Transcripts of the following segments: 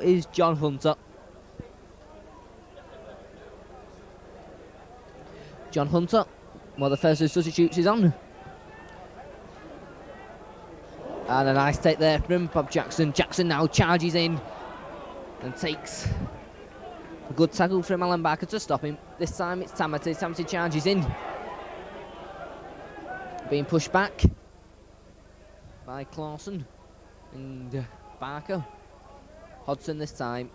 Is John Hunter. John Hunter, well, the first substitutes is on. And a nice take there from Bob Jackson. Jackson now charges in and takes a good tackle from Alan Barker to stop him. This time it's Tamati. Tamati charges in. Being pushed back by Clausen and Barker. Hodson this time.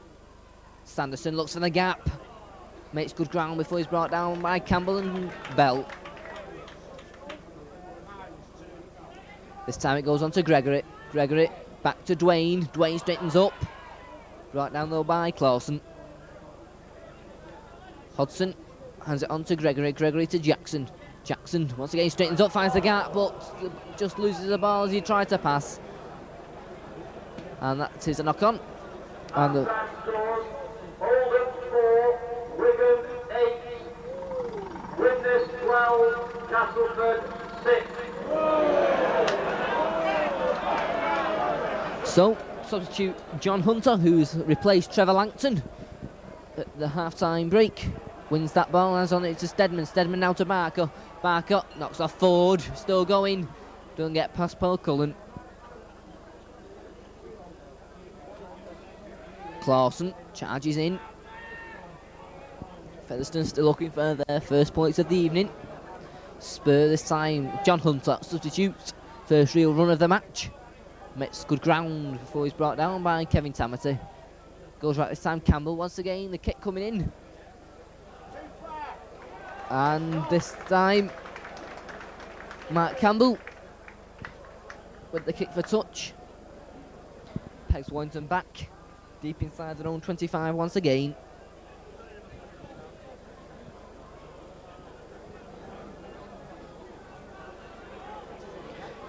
Sanderson looks for the gap. Makes good ground before he's brought down by Campbell and Bell. This time it goes on to Gregory. Gregory back to Dwayne. Dwayne straightens up. Brought down though by Clausen. Hodson hands it on to Gregory. Gregory to Jackson. Jackson once again straightens up, finds the gap, but just loses the ball as he tried to pass. And that is a knock on. And the scores, Oldham 4, Wigan 8, Widnes 12, Castleford 6. So, substitute John Hunter, who's replaced Trevor Langton at the half-time break, wins that ball, hands on it to Stedman. Stedman now to Barker. Barker knocks off Ford, still going, doesn't get past Paul Cullen. Clausen charges in. Featherstone still looking for their first points of the evening. Spur this time. John Hunter substitutes. First real run of the match. Makes good ground before he's brought down by Kevin Tamati. Goes right this time. Campbell once again. The kick coming in. And this time Mark Campbell with the kick for touch. Pegs Warrington back. Deep inside their own 25 once again.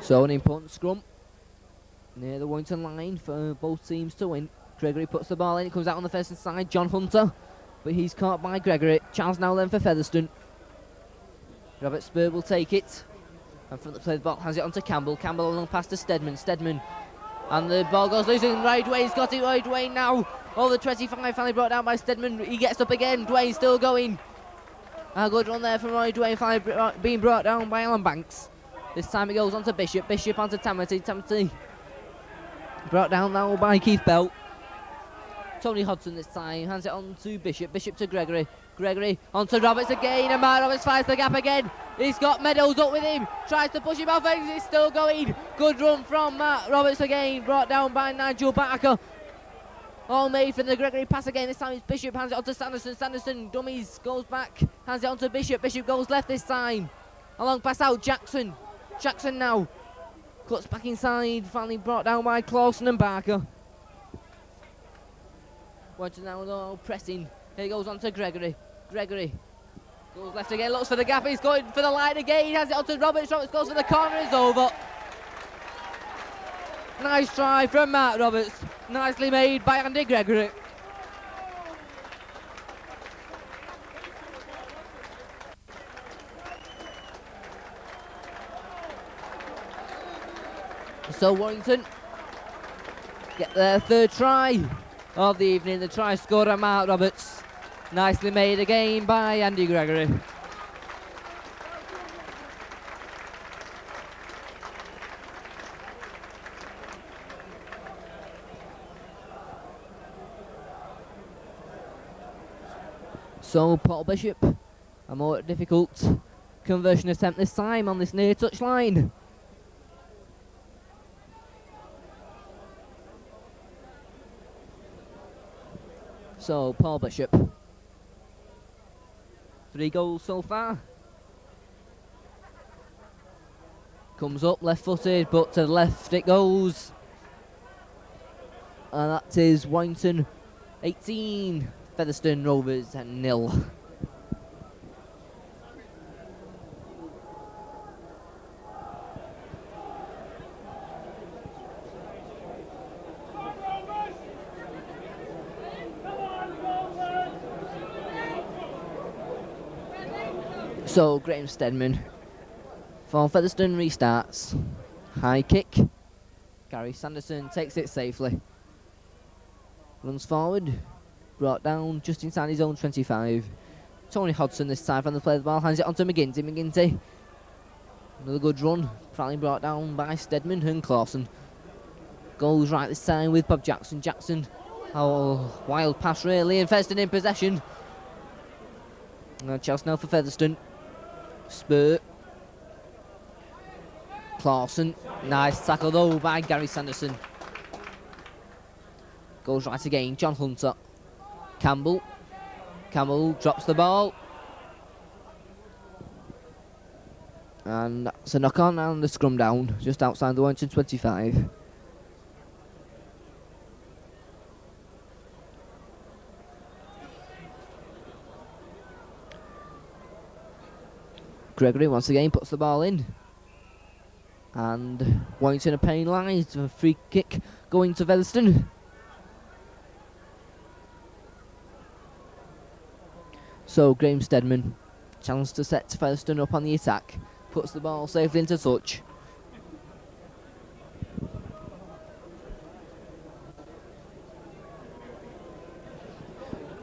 So an important scrum near the Warrington line for both teams to win. Gregory puts the ball in, it comes out on the first side. John Hunter, but he's caught by Gregory. Chance now then for Featherstone. Robert Spur will take it. And from the play the ball, has it on to Campbell. Campbell along past to Stedman. Stedman. And the ball goes loose in Roy Dwayne's got it. Roy Dwayne now over 25, finally brought down by Stedman. He gets up again. Dwayne still going. A good run there from Roy Dwayne, finally being brought down by Alan Banks. This time it goes on to Bishop. Bishop onto Tamati. Tamati brought down now by Keith Bell. Tony Hodson this time hands it on to Bishop. Bishop to Gregory. Gregory onto Roberts again, and Mark Roberts finds the gap again. He's got Meadows up with him, tries to push him off, and he's still going. Good run from Mark Roberts again, brought down by Nigel Barker. All made for the Gregory pass again. This time it's Bishop, hands it on to Sanderson. Sanderson dummies, goes back, hands it on to Bishop. Bishop goes left this time. A long pass out, Jackson. Jackson now cuts back inside, finally brought down by Clausen and Barker. Watching now though, pressing. Here he goes on to Gregory. Gregory goes left again, looks for the gap, he's going for the line again, he has it on to Roberts. Roberts goes for the corner, it's over. Nice try from Mark Roberts, nicely made by Andy Gregory. So Warrington get their third try of the evening. The try scored by Mark Roberts. Nicely made again by Andy Gregory. So Paul Bishop, a more difficult conversion attempt this time on this near touch line. So Paul Bishop, 3 goals so far. Comes up left footed, but to the left it goes. And that is Warrington 18, Featherstone Rovers 0. So Graham Stedman for Featherstone restarts. High kick. Gary Sanderson takes it safely. Runs forward. Brought down just inside his own 25. Tony Hodgson this time from the play of the ball. Hands it on to McGinty. McGinty. Another good run. Finally brought down by Stedman and Clausen. Goes right this time with Bob Jackson. Jackson. Oh, wild pass really. And Featherstone in possession. Chelsea now for Featherstone. Spur. Clausen. Nice tackle though by Gary Sanderson. Goes right again. John Hunter. Campbell. Campbell drops the ball. And that's a knock on and the scrum down just outside the Warrington 25. Gregory once again puts the ball in. And Warrington are penalised. A free kick going to Featherstone. So Graham Stedman, chance to set Featherstone up on the attack. Puts the ball safely into touch.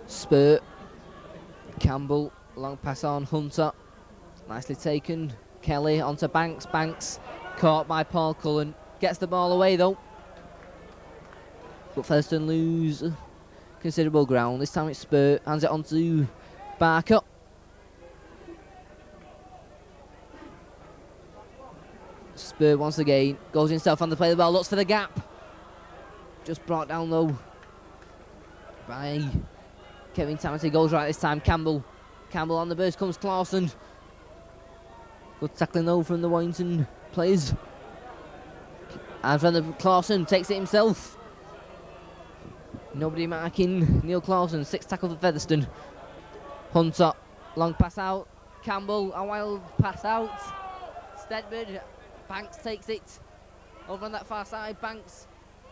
Spur. Campbell, long pass on Hunter. Nicely taken. Kelly onto Banks. Banks caught by Paul Cullen. Gets the ball away though. But Featherstone lose considerable ground. This time it's Spur. Hands it on to Barker. Spur once again. Goes himself on the play of the ball. Looks for the gap. Just brought down though by Kevin Tamati. Goes right this time. Campbell. Campbell on the burst comes Clausen. Good tackling though from the Warrington players. And from the Clausen takes it himself. Nobody marking Neil Clausen. 6 tackle for Featherstone. Hunter, long pass out. Campbell, a wild pass out. Stedman, Banks takes it. Over on that far side, Banks.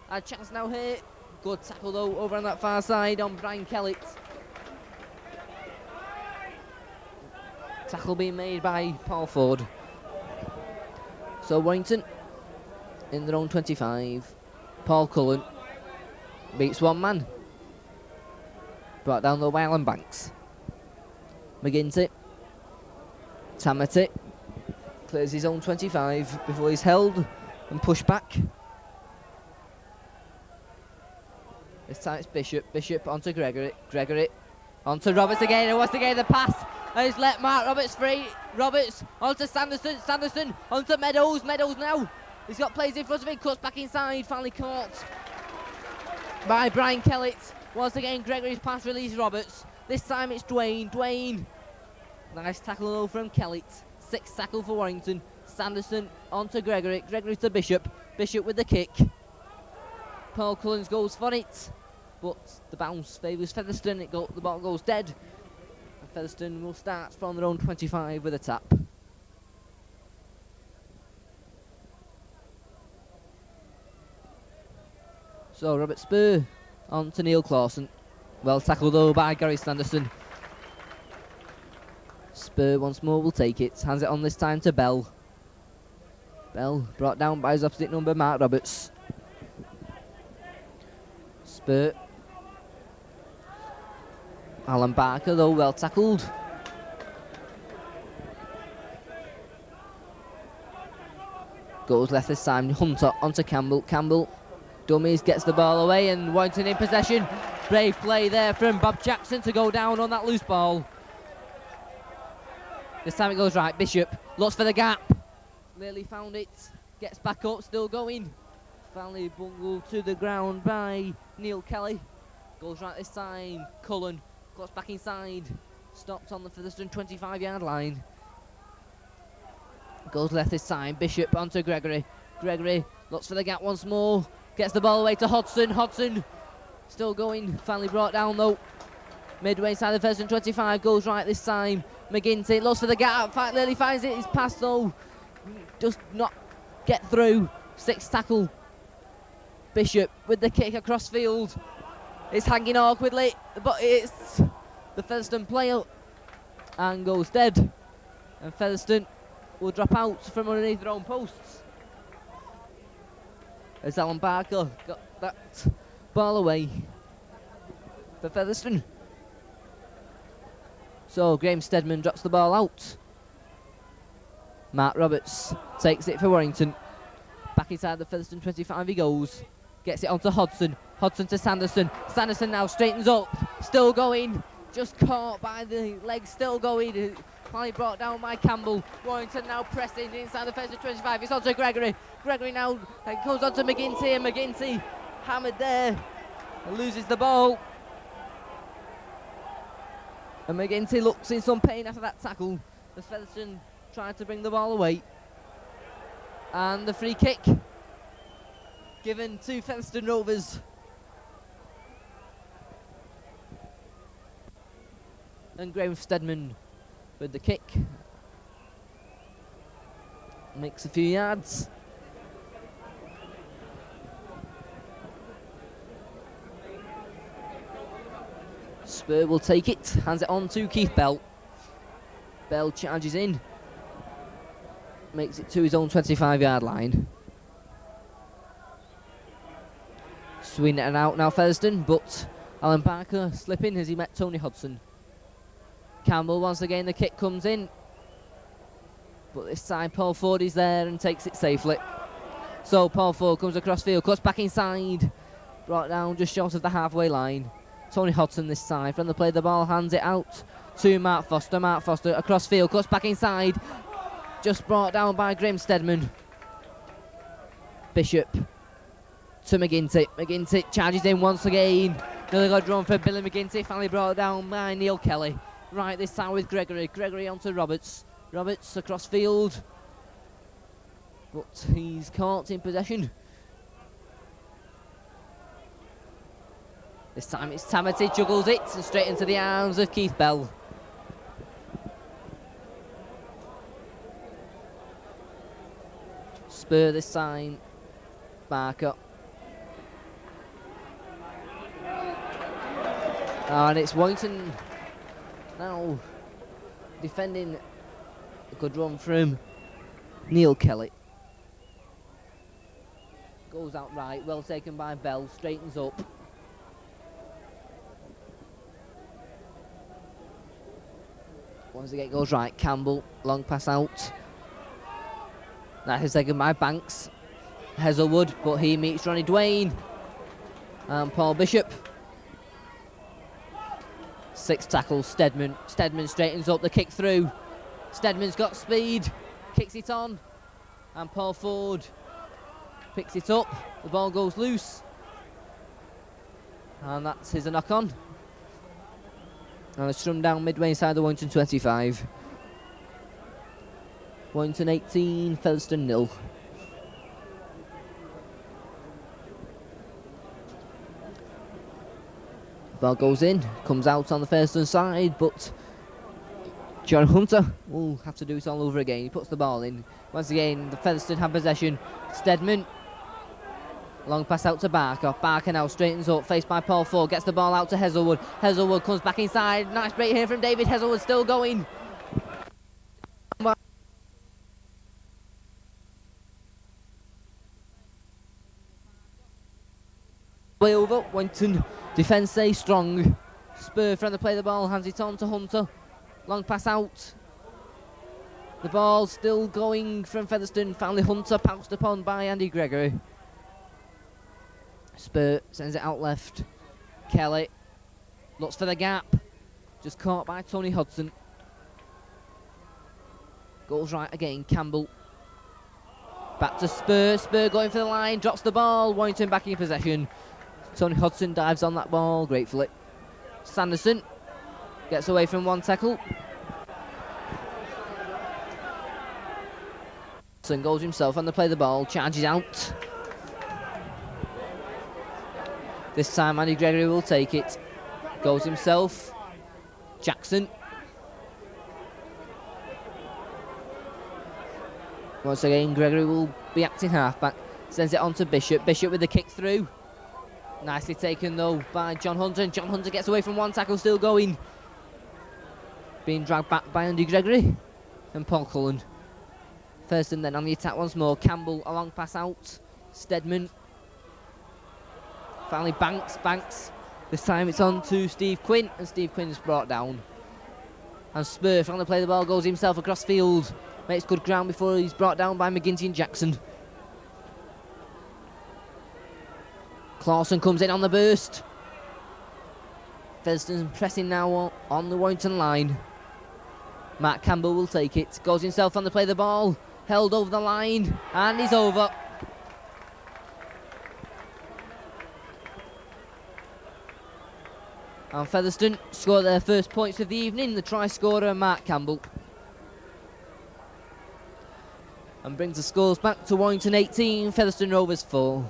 A chance now here. Good tackle though over on that far side on Brian Kellett. Tackle being made by Paul Ford. So Warrington in their own 25. Paul Cullen beats one man. Brought down though by Alan Banks. McGinty. Tamati. Clears his own 25 before he's held and pushed back. This time it's Bishop. Bishop onto Gregory. Gregory onto Roberts again. And once again the pass. And he's let Mark Roberts free. Roberts onto Sanderson. Sanderson onto Meadows. Meadows now. He's got plays in front of him. Cuts back inside. Finally caught by Brian Kellett. Once again Gregory's pass release Roberts. This time it's Dwayne. Dwayne. Nice tackle though from Kellett. 6 tackle for Warrington. Sanderson onto Gregory. Gregory to Bishop. Bishop with the kick. Paul Cullens goes for it. But the bounce favours Featherstone. The ball goes dead. And Featherstone will start from their own 25 with a tap. So Robert Spur on to Neil Clausen. Well tackled though by Gary Sanderson. Spur once more will take it. Hands it on this time to Bell. Bell brought down by his opposite number, Mark Roberts. Spur. Alan Barker though, well tackled. Goes left this time, Hunter onto Campbell. Campbell dummies, gets the ball away and Warrington in possession. Brave play there from Bob Jackson to go down on that loose ball. This time it goes right. Bishop looks for the gap. Nearly found it. Gets back up, still going. Finally bungled to the ground by Neil Kelly. Goes right this time. Cullen got back inside. Stopped on the Featherstone 25-yard line. Goes left this time. Bishop onto Gregory. Gregory looks for the gap once more. Gets the ball away to Hodgson. Hodgson still going. Finally brought down though. Midway inside the Featherstone 25. Goes right this time. McGinty looks for the gap. Nearly finds it. He's passed though. Does not get through. 6 tackle. Bishop with the kick across field. It's hanging awkwardly, but it's the Featherstone player and goes dead. And Featherstone will drop out from underneath their own posts. As Alan Barker got that ball away. for Featherstone. So Graham Steadman drops the ball out. Mark Roberts takes it for Warrington. Back inside the Featherstone 25 he goes. Gets it onto Hodson. Hodson to Sanderson. Sanderson now straightens up. Still going. Just caught by the legs. Still going. Finally brought down by Campbell. Warrington now pressing inside the Featherstone 25. It's onto Gregory. Gregory now goes on to McGinty. And McGinty hammered there. And loses the ball. And McGinty looks in some pain after that tackle. The Featherstone tried to bring the ball away. And the free kick given to Featherstone Rovers. And Graham Steadman with the kick. Makes a few yards. Spur will take it, hands it on to Keith Bell. Bell charges in. Makes it to his own 25-yard line. Swing and out now Featherstone, but Alan Barker slipping as he met Tony Hodson. Campbell once again, the kick comes in. But this time Paul Ford is there and takes it safely. So Paul Ford comes across field, cuts back inside. Brought down just short of the halfway line. Tony Hodson this side, from the play the ball, hands it out to Mark Foster. Mark Foster across field, cuts back inside. Just brought down by Graham Steadman. Bishop to McGinty. McGinty charges in once again. Another good run for Billy McGinty, finally brought down by Neil Kelly. Right this time with Gregory. Gregory onto Roberts. Roberts across field. But he's caught in possession. This time it's Tamati, juggles it and straight into the arms of Keith Bell. Spur this time. Barker. And it's Warrington now defending. A good run from Neil Kelly. Goes out right, well taken by Bell, straightens up. Once again goes right, Campbell, long pass out. That is taken by Banks. Heselwood, but he meets Ronnie Dwayne. And Paul Bishop. 6 tackles, Steadman. Steadman straightens up, the kick through. Steadman's got speed, kicks it on. And Paul Ford picks it up. The ball goes loose. And that's his knock on. And it's run down midway inside the Warrington 25. Warrington 18, Featherstone 0. Ball goes in, comes out on the Featherstone side, but John Hunter will have to do it all over again. He puts the ball in. Once again, the Featherstone have possession. Steadman. Long pass out to Barker. Barker now straightens up, faced by Paul Ford. Gets the ball out to Heselwood. Heselwood comes back inside. Nice break here from David. Heselwood still going. Way over. Warrington defence stays strong. Spur from the play the ball. Hands it on to Hunter. Long pass out. The ball still going from Featherstone. Finally Hunter pounced upon by Andy Gregory. Spur sends it out left. Kelly looks for the gap. Just caught by Tony Hodson. Goes right again. Campbell. Back to Spur. Spur going for the line. Drops the ball. Warrington back in possession. Tony Hodson dives on that ball gratefully. Sanderson gets away from one tackle. Hodson goes himself on the play the ball. Charges out. This time Andy Gregory will take it. Goes himself. Jackson. Once again Gregory will be acting halfback. Sends it on to Bishop. Bishop with the kick through. Nicely taken though by John Hunter. And John Hunter gets away from one tackle, still going. Being dragged back by Andy Gregory and Paul Cullen. First and then on the attack once more. Campbell, a long pass out. Steadman. Finally Banks This time it's on to Steve Quinn, and Steve Quinn's brought down. And Spur trying to play the ball, goes himself across field. Makes good ground before he's brought down by McGinty and Jackson. Clawson comes in on the burst. Featherstone pressing now on the Warrington line. Matt Campbell will take it. Goes himself on to play the ball. Held over the line, and he's over. And Featherstone score their first points of the evening. The try scorer, Matt Campbell. And brings the scores back to Warrington 18, Featherstone Rovers 4.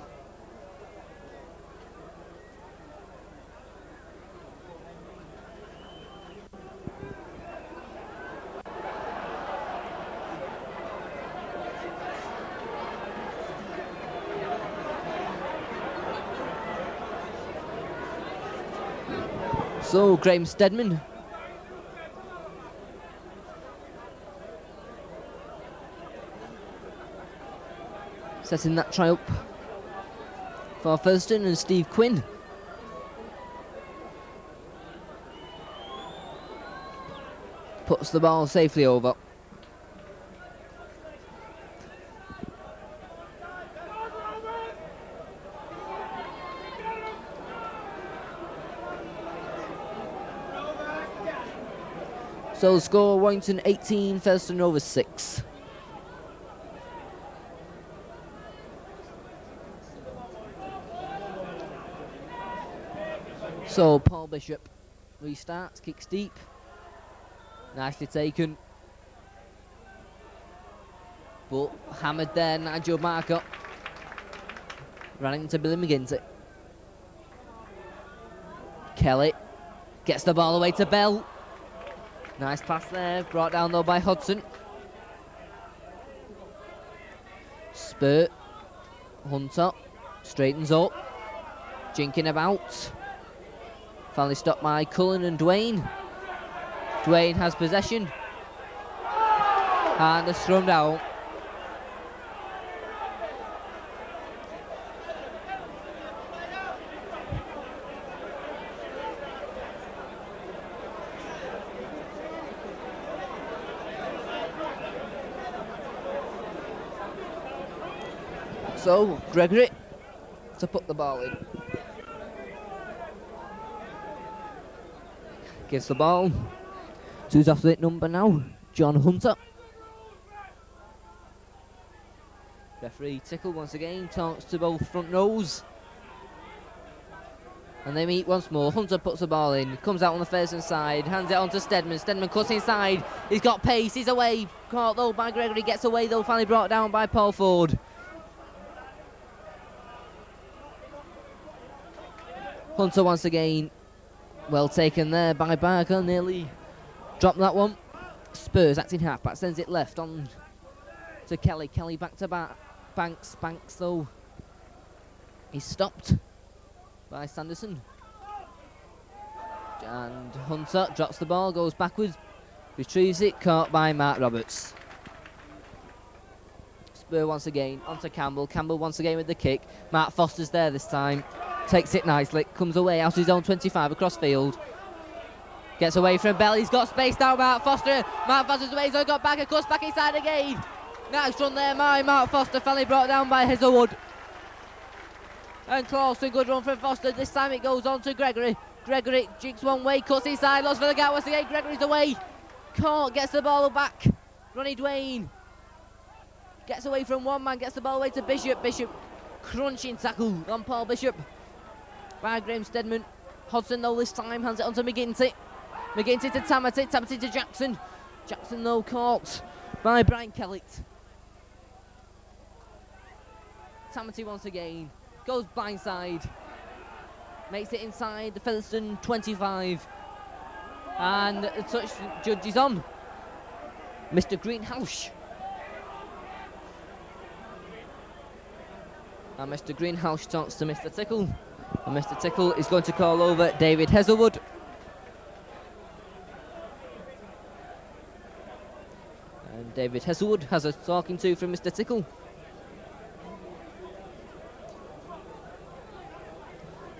So, Graham Stedman setting that try up for Featherstone, and Steve Quinn puts the ball safely over. So the score, Warrington 18, Featherstone Rovers 6. So Paul Bishop restarts, kicks deep. Nicely taken. But hammered there, Nigel Marker. Ran into Billy McGinty. Kelly gets the ball away to Bell. Nice pass there, brought down though by Hudson. Spurt, Hunter, straightens up, jinking about. Finally stopped by Cullen and Dwayne. Dwayne has possession. And they're strummed out. So, Gregory to put the ball in. Gives the ball to his opposite number now, John Hunter. Referee Tickle once again talks to both front rows. And they meet once more. Hunter puts the ball in, comes out on the Featherstone side, hands it on to Stedman. Stedman cuts inside, he's got pace, he's away. Caught though by Gregory, gets away though, finally brought down by Paul Ford. Hunter once again, well taken there by Barker, nearly dropped that one. Spurs acting halfback, sends it left on to Kelly. Kelly back to Banks. Banks though, he's stopped by Sanderson. And Hunter drops the ball, goes backwards, retrieves it, caught by Mark Roberts. Spur once again, onto Campbell. Campbell once again with the kick. Mark Foster's there this time. Takes it nicely, comes away out his own 25 across field. Gets away from Bell, he's got space now, Mark Foster. Mark Foster's away, so he got back, of course, back inside again. Nice run there, Mark Foster, finally brought down by Hazelwood. And Clawson, good run from Foster, this time it goes on to Gregory. Gregory jigs one way, cuts inside, lost for the gap once again, Gregory's away. Caught, gets the ball back. Ronnie Dwayne gets away from one man, gets the ball away to Bishop. Bishop, crunching tackle on Paul Bishop by Graham Stedman. Hodgson though this time hands it on to McGinty. McGinty to Tamati, Tamati to Jackson. Jackson though caught by Brian Kellett. Tamati once again, goes blindside. Makes it inside the Featherstone 25. And the touch judge is on Mr. Greenhouse. And Mr. Greenhouse talks to Mr. Tickle. And Mr. Tickle is going to call over David Hazelwood. And David Hazelwood has a talking to from Mr. Tickle.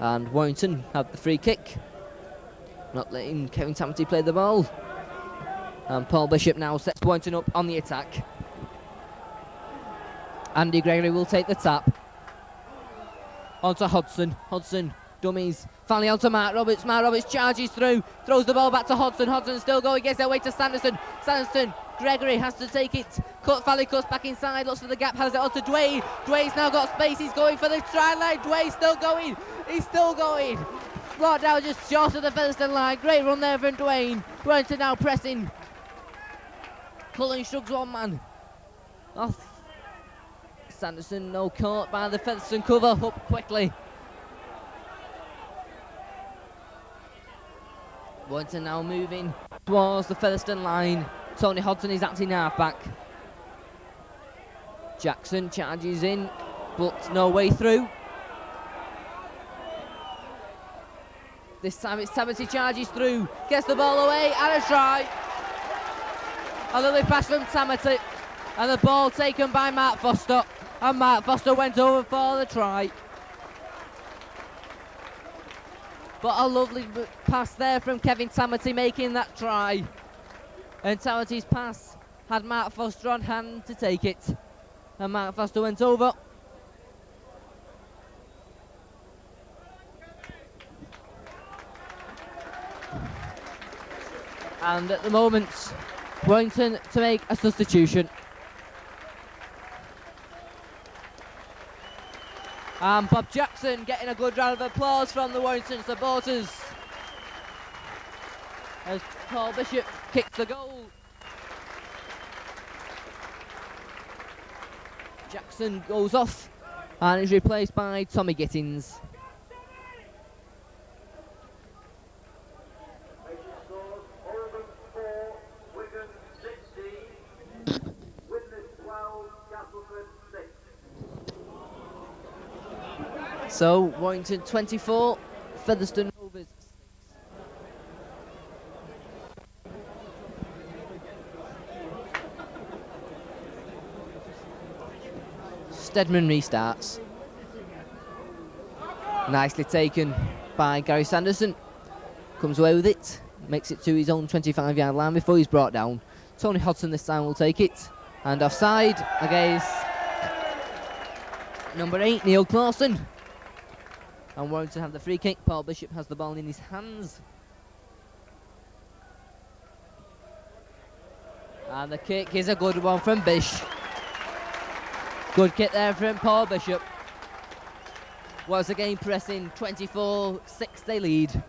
And Warrington have the free kick. Not letting Kevin Tamati play the ball. And Paul Bishop now sets Warrington up on the attack. Andy Gregory will take the tap. Onto Hodgson. Hodgson dummies. Finally onto Mark Roberts. Mark Roberts charges through. Throws the ball back to Hodgson. Hodgson still going. Gets their way to Sanderson. Sanderson. Gregory has to take it. Finally cuts back inside. Looks for the gap. Has it onto Dwayne. Dwayne's now got space. He's going for the try line. Dwayne's still going. He's still going. Brought down just short of the Featherstone line. Great run there from Dwayne. Dwayne now pressing. Cullen shrugs one man off. Sanderson no caught by the Featherstone cover. Up quickly. Warrington now moving towards the Featherstone line. Tony Hodgson is acting half-back. Jackson charges in, but no way through. This time it's Tamati charges through, gets the ball away, and a try. A lovely pass from Tamati, and the ball taken by Mark Foster, and Mark Foster went over for the try. But a lovely pass there from Kevin Tamati making that try. And Tamati's pass had Mark Foster on hand to take it. And Mark Foster went over. And at the moment, Warrington to make a substitution. And Bob Jackson getting a good round of applause from the Warrington supporters as Paul Bishop kicks the goal. Jackson goes off and is replaced by Tommy Gittins. Oldham 4, Wigan 16, Witness 12, Castleford 6. So Warrington 24, Featherstone Rovers 6. Stedman restarts. Nicely taken by Gary Sanderson. Comes away with it. Makes it to his own 25-yard line before he's brought down. Tony Hodgson this time will take it. And offside against number 8, Neil Clausen. And Warrington have the free kick. Paul Bishop has the ball in his hands. And the kick is a good one from Bish. Good kick there from Paul Bishop. Once again pressing, 24-6 they lead.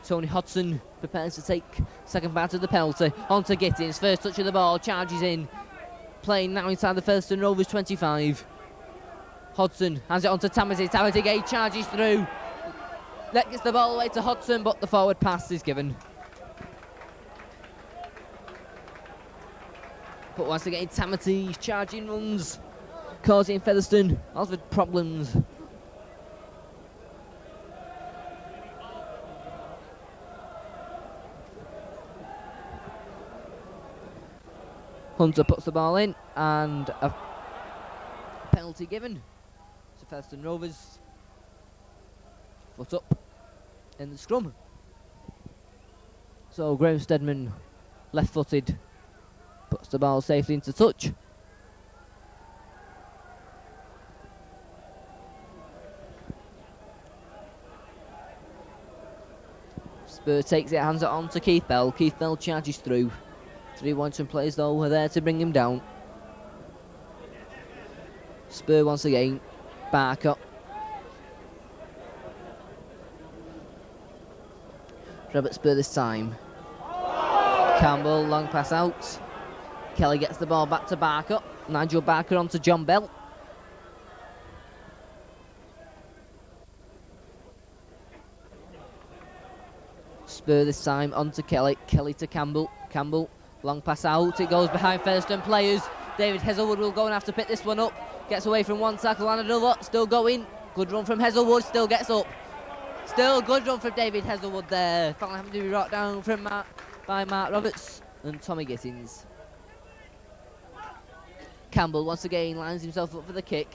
Tony Hodgson prepares to take second part of the penalty. On to Gittins, first touch of the ball, charges in. Playing now inside the Featherstone Rovers 25. Hodgson hands it on to Tamati. Tamati again charges through. That gets the ball away to Hodgson, but the forward pass is given. But once again, Tamati charging runs, causing Featherstone lots of problems. Hunter puts the ball in, and a penalty given to Featherstone Rovers. Foot up in the scrum. So Graham Stedman, left-footed, puts the ball safely into touch. Spur takes it, hands it on to Keith Bell. Keith Bell charges through. 3 Warrington players though were there to bring him down. Spur once again. Barker. Robert Spur this time. Campbell, long pass out. Kelly gets the ball back to Barker. Nigel Barker onto John Bell. Spur this time onto Kelly. Kelly to Campbell. Campbell, long pass out. It goes behind Featherstone players. David Heselwood will go and have to pick this one up. Gets away from one tackle and another. Still going. Good run from Heselwood. Still gets up. Still good run from David Heselwood there. Finally having to be brought down from by Mark Roberts and Tommy Gittins. Campbell once again lines himself up for the kick.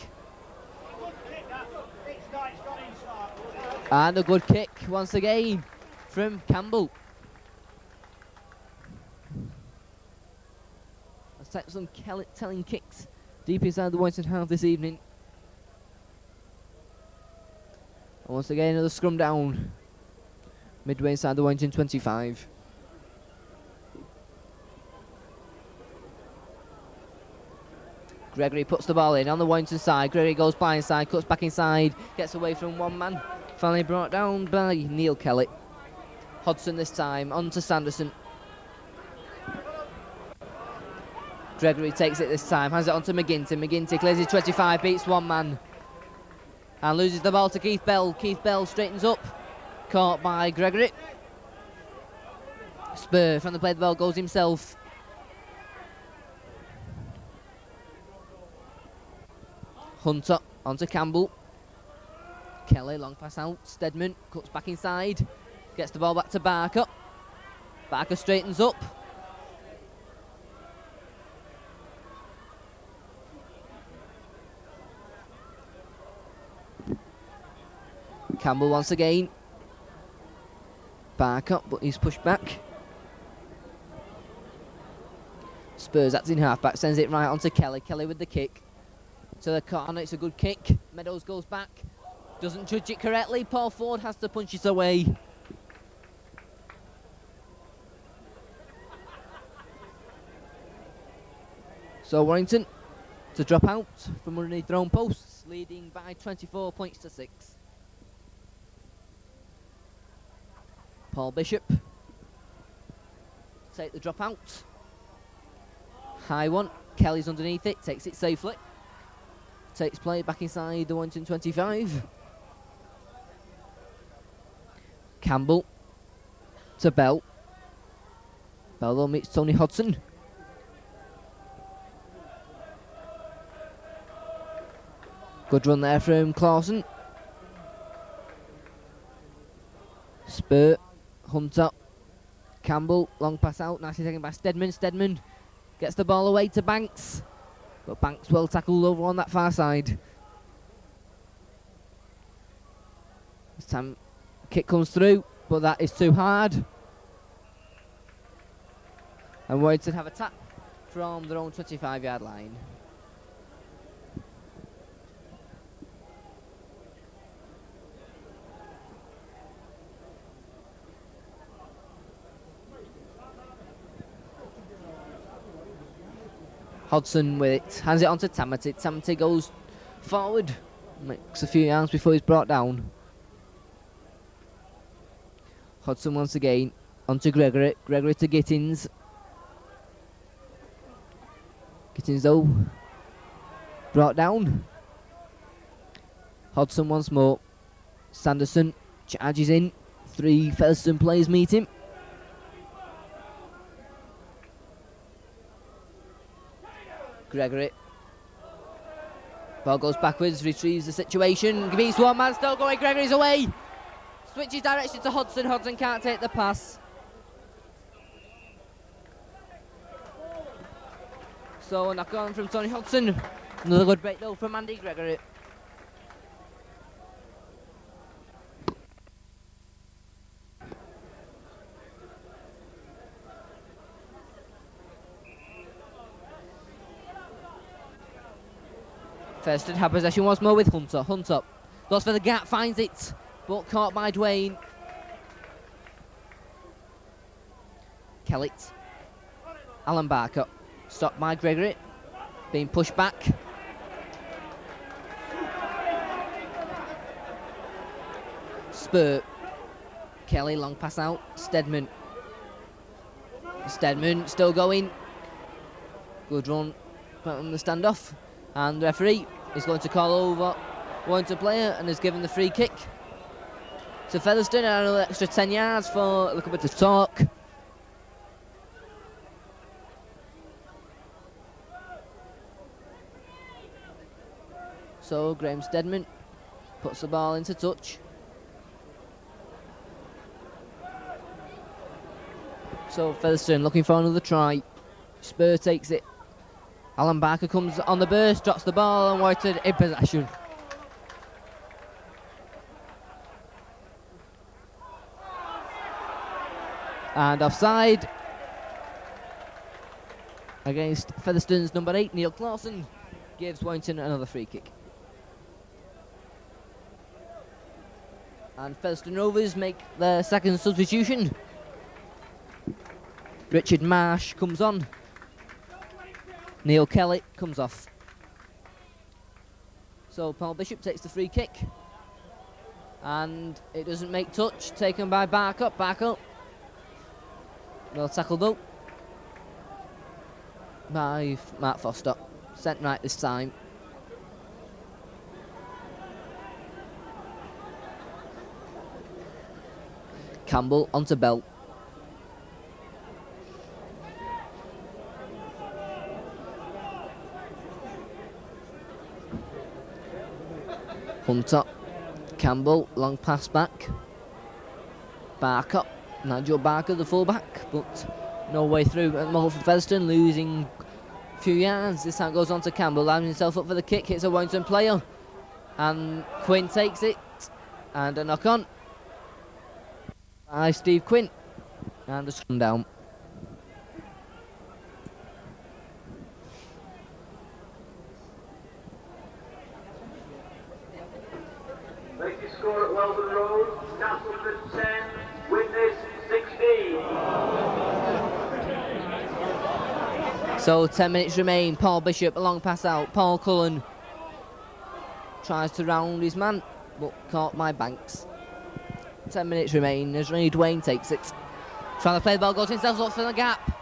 And a good kick once again from Campbell. Let's take some telling kicks deep inside the Warrington half this evening. And once again, another scrum down. Midway inside the Warrington 25. Gregory puts the ball in on the Warrington side. Gregory goes blindside, cuts back inside, gets away from one man. Finally brought down by Neil Kelly. Hodson this time, on to Sanderson. Gregory takes it this time, hands it on to McGinty. McGinty clears his 25, beats one man. And loses the ball to Keith Bell. Keith Bell straightens up. Caught by Gregory. Spur from the play the ball goes himself. Hunter onto Campbell. Kelly, long pass out. Stedman cuts back inside. Gets the ball back to Barker. Barker straightens up. Campbell once again. Barker, but he's pushed back. Spurs acting halfback, sends it right onto Kelly. Kelly with the kick. To the corner, it's a good kick. Meadows goes back. Doesn't judge it correctly. Paul Ford has to punch it away. So Warrington to drop out from underneath their own posts, leading by 24 points to 6. Paul Bishop take the drop out. High one. Kelly's underneath it, takes it safely. Takes play back inside the Warrington 25. Campbell to Bell. Bell meets Tony Hodson. Good run there from Clausen. Spur, Hunter, Campbell, long pass out, nicely taken by Stedman. Stedman gets the ball away to Banks, but Banks well tackled over on that far side. This time, kick comes through, but that is too hard. And Warrington have a tap from their own 25-yard line. Hodson with it, hands it on to Tamati. Tamati goes forward, makes a few yards before he's brought down. Hodson once again, on to Gregory. Gregory to Gittins. Gittins though, brought down. Hodson once more. Sanderson charges in. 3 Featherstone players meet him. Gregory. Ball goes backwards, retrieves the situation. Beats one man, still going. Gregory's away. Switches direction to Hodson. Hodson can't take the pass. So a knock on from Tony Hodson. Another good break though from Andy Gregory. Featherstone have possession once more with Hunter. Hunter goes for the gap, finds it, but caught by Dwayne. Kellett. Alan Barker. Stopped by Gregory. Being pushed back. Spur. Kelly, long pass out. Stedman. Stedman still going. Good run from the standoff. And the referee is going to call over Warrington player and has given the free kick to Featherstone, and another extra 10 yards for a little bit of talk. So Graham Stedman puts the ball into touch. So Featherstone looking for another try. Spur takes it. Alan Barker comes on the burst, drops the ball, and Warrington in possession. And offside against Featherstone's number 8, Neil Clausen, gives Warrington another free kick. And Featherstone Rovers make their second substitution. Richard Marsh comes on. Neil Kelly comes off. So Paul Bishop takes the free kick. And it doesn't make touch, taken by Barker. Barker. Well tackled though by Mark Foster. Sent right this time. Campbell onto Bell. Hunter. Campbell, long pass back. Barker. Nigel Barker, the fullback, but no way through at the moment for Featherstone, losing a few yards. This time goes on to Campbell, lining himself up for the kick, hits a Warrington player, and Quinn takes it, and a knock on by Steve Quinn, and a scrum down. Latest score at Weldon Road, Castleford 10, Witness 16. So 10 minutes remain. Paul Bishop, a long pass out. Paul Cullen tries to round his man, but caught by Banks. 10 minutes remain as Ray Dwayne takes it. Trying to play the ball, goes himself, looks for the gap.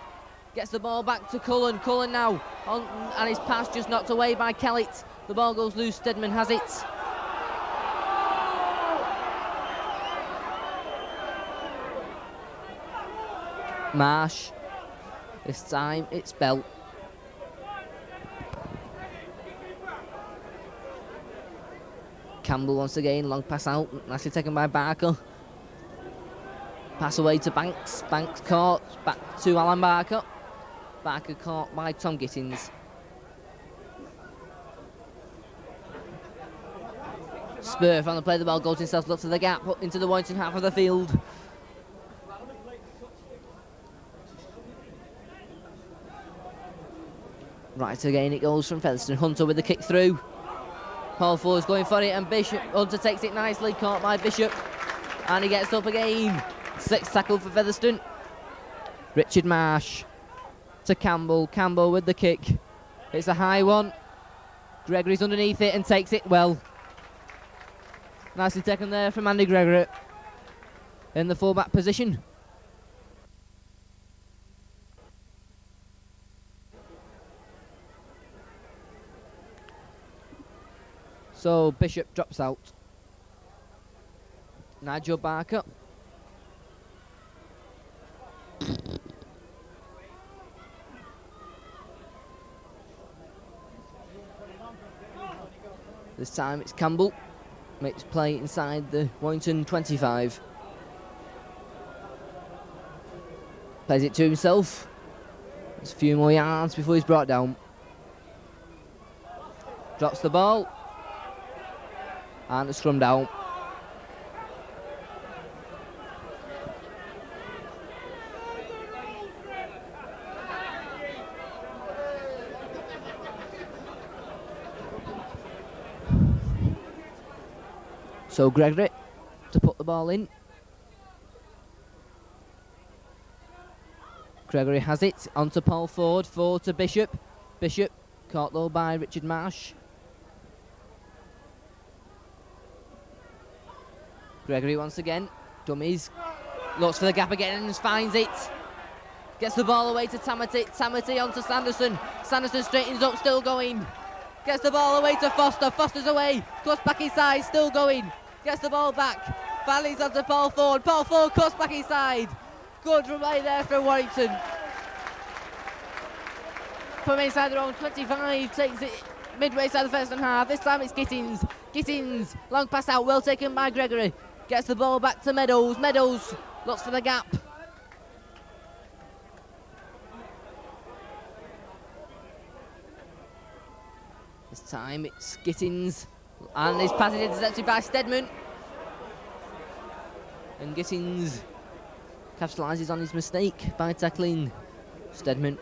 Gets the ball back to Cullen. Cullen now, and his pass just knocked away by Kellett. The ball goes loose, Stedman has it. Marsh. This time it's Bell. Campbell once again, long pass out, nicely taken by Barker. Pass away to Banks. Banks caught, back to Alan Barker. Barker caught by Tom Gittins. Spur from the play, the ball goes himself, looks to the gap, up into the Warrington half of the field. Right again it goes from Featherstone. Hunter with the kick through. Paul Ford's going for it, and Hunter takes it nicely, caught by Bishop. And he gets up again. Sixth tackle for Featherstone. Richard Marsh to Campbell. Campbell with the kick. It's a high one. Gregory's underneath it and takes it well. Nicely taken there from Andy Gregory in the fullback position. So Bishop drops out. Nigel Barker. This time it's Campbell. Makes play inside the Warrington 25. Plays it to himself. There's a few more yards before he's brought down. Drops the ball. And a scrum down. So Gregory to put the ball in. Gregory has it, onto Paul Ford, Ford to Bishop. Bishop caught though by Richard Marsh. Gregory once again, dummies, looks for the gap again and finds it. Gets the ball away to Tamati, Tamati onto Sanderson. Sanderson straightens up, still going. Gets the ball away to Foster, Foster's away, cuts back inside, still going. Gets the ball back, valleys onto Paul Ford cuts back inside. Good play there for Warrington. From inside their own 25, takes it midway inside the first and half. This time it's Gittins. Gittins, long pass out, well taken by Gregory. Gets the ball back to Meadows. Meadows looks for the gap. This time it's Gittins, and his pass is intercepted by Stedman. And Gittins capitalises on his mistake by tackling Stedman.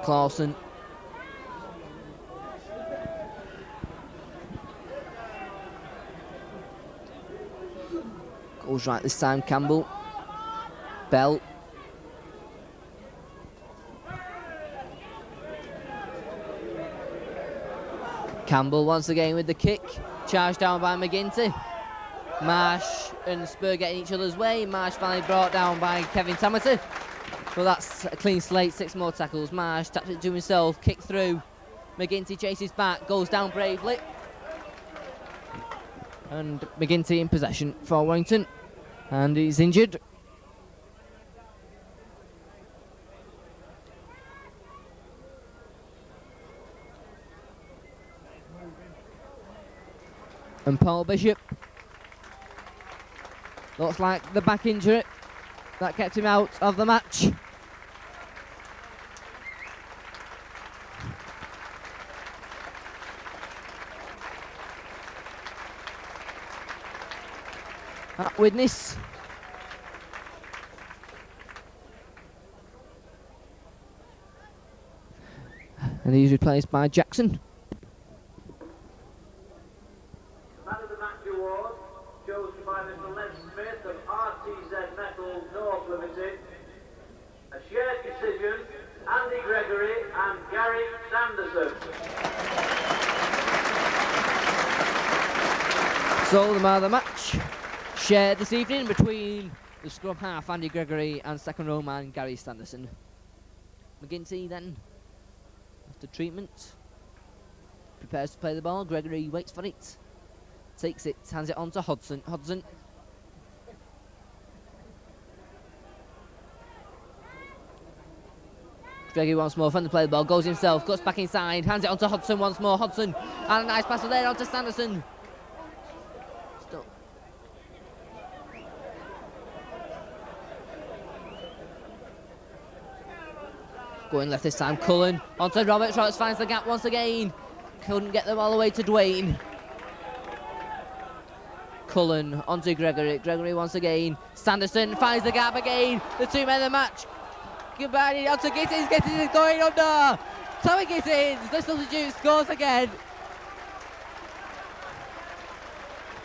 Clausen. Goes right this time, Campbell. Bell. Campbell once again with the kick. Charged down by McGinty. Marsh and Spur getting each other's way. Marsh finally brought down by Kevin Tamati. Well, that's a clean slate, 6 more tackles. Marsh taps it to himself, kick through. McGinty chases back, goes down bravely. And McGinty in possession for Warrington. And he's injured. And Paul Bishop. Looks like the back injury that kept him out of the match. At Widnes. And he's replaced by Jackson. Man of the match award chosen by Mr. Len Smith of RTZ Metal North Limited. A shared decision, Andy Gregory and Gary Sanderson. So the man of the match shared this evening between the scrum half Andy Gregory and second row man Gary Sanderson. McGinty then, after treatment, prepares to play the ball. Gregory waits for it, takes it, hands it on to Hodson. Hodson. Gregory once more, fun to play the ball, goes himself, cuts back inside, hands it on to Hodson once more. Hodson, and a nice pass there on to Sanderson. Still. Going left this time, Cullen onto Roberts. Roberts finds the gap once again. Couldn't get them all the way to Dwayne. Cullen onto Gregory. Gregory once again. Sanderson finds the gap again. The two men of the match. Goodbye onto Gittins. Gittins is going under. Tommy Gittins, the substitute, scores again.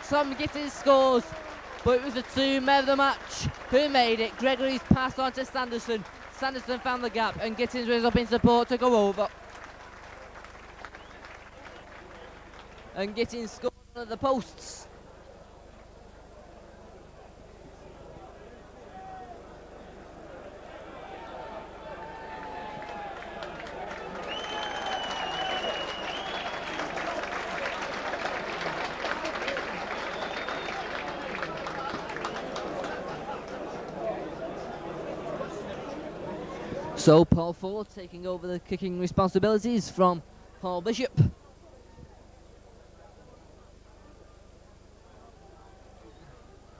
Tom Gittins scores, but it was the two men of the match who made it. Gregory's pass on to Sanderson. Sanderson found the gap and Gittins was up in support to go over. And Gittins scored one of the posts. So Paul Ford taking over the kicking responsibilities from Paul Bishop.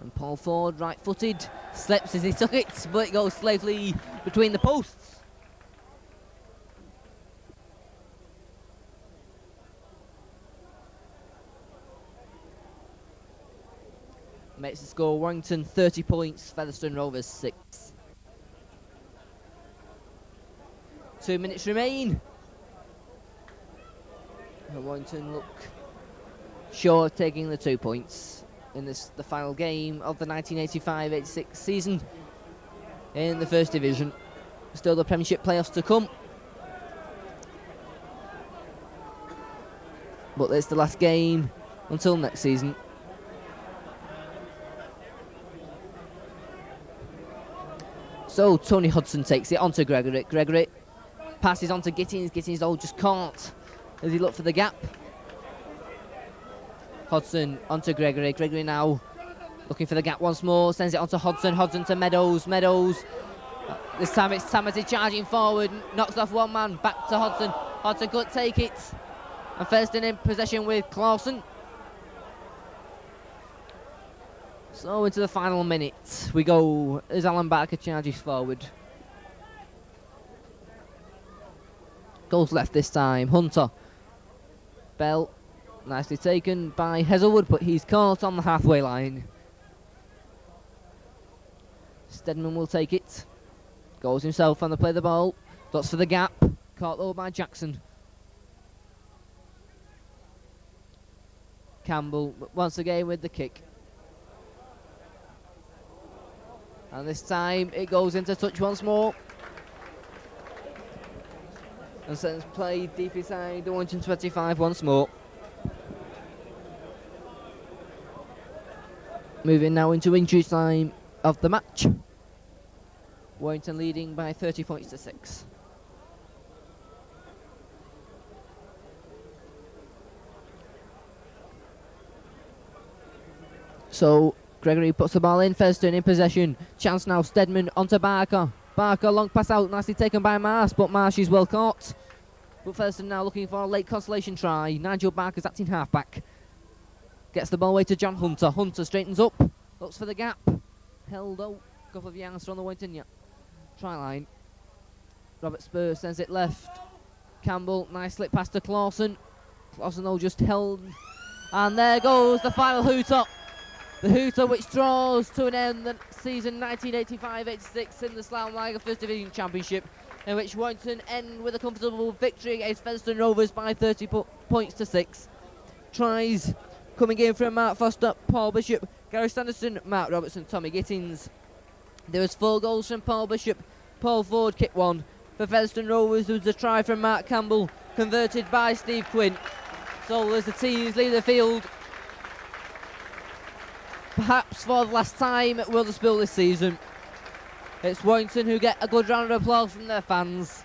And Paul Ford, right-footed, slips as he took it, but it goes safely between the posts. Makes the score Warrington 30 points, Featherstone Rovers 6. 2 minutes remain. And Warrington look sure of taking the 2 points in the final game of the 1985-86 season in the First Division. Still the Premiership playoffs to come. But it's the last game until next season. So Tony Hudson takes it onto Gregory. Gregory passes on to Gittins. Gittins just can't as he looked for the gap. Hodson onto Gregory. Gregory now looking for the gap once more. Sends it on to Hodson. Hodson to Meadows. Meadows. This time it's Tamati charging forward. Knocks off one man. Back to Hodson. Hodson could take it. And Featherstone in possession with Clausen. So into the final minute we go as Alan Barker charges forward. Goes left this time. Hunter Bell, nicely taken by Heselwood, but he's caught on the halfway line. Stedman will take it. Goes himself on the play the ball. Dots for the gap. Caught though by Jackson. Campbell once again with the kick. And this time it goes into touch once more. And sends play deep inside the Warrington 25 once more. Moving now into injury time of the match. Warrington leading by 30 points to 6. So Gregory puts the ball in. Featherstone in possession. Chance now. Stedman onto Barker. Barker long pass out. Nicely taken by Marsh, but Marsh is well caught. But Featherstone now looking for a late consolation try. Nigel Barker's acting halfback. Gets the ball away to John Hunter. Hunter straightens up. Looks for the gap. Held out. Couple of yards from the Warrington try line. Robert Spur sends it left. Campbell, nice slip past to Clausen. Clausen though just held. And there goes the final hooter. The hooter which draws to an end the season 1985-86 in the Slough First Division Championship, in which Warrington end with a comfortable victory against Featherstone Rovers by 30 points to 6. Tries coming in from Mark Foster, Paul Bishop, Gary Sanderson, Mark Robertson, Tommy Gittins. There was 4 goals from Paul Bishop. Paul Ford kicked 1. For Featherstone Rovers, there was a try from Mark Campbell, converted by Steve Quinn. So as the teams leave the field, perhaps for the last time at Wetherspool this season, it's Warrington who get a good round of applause from their fans.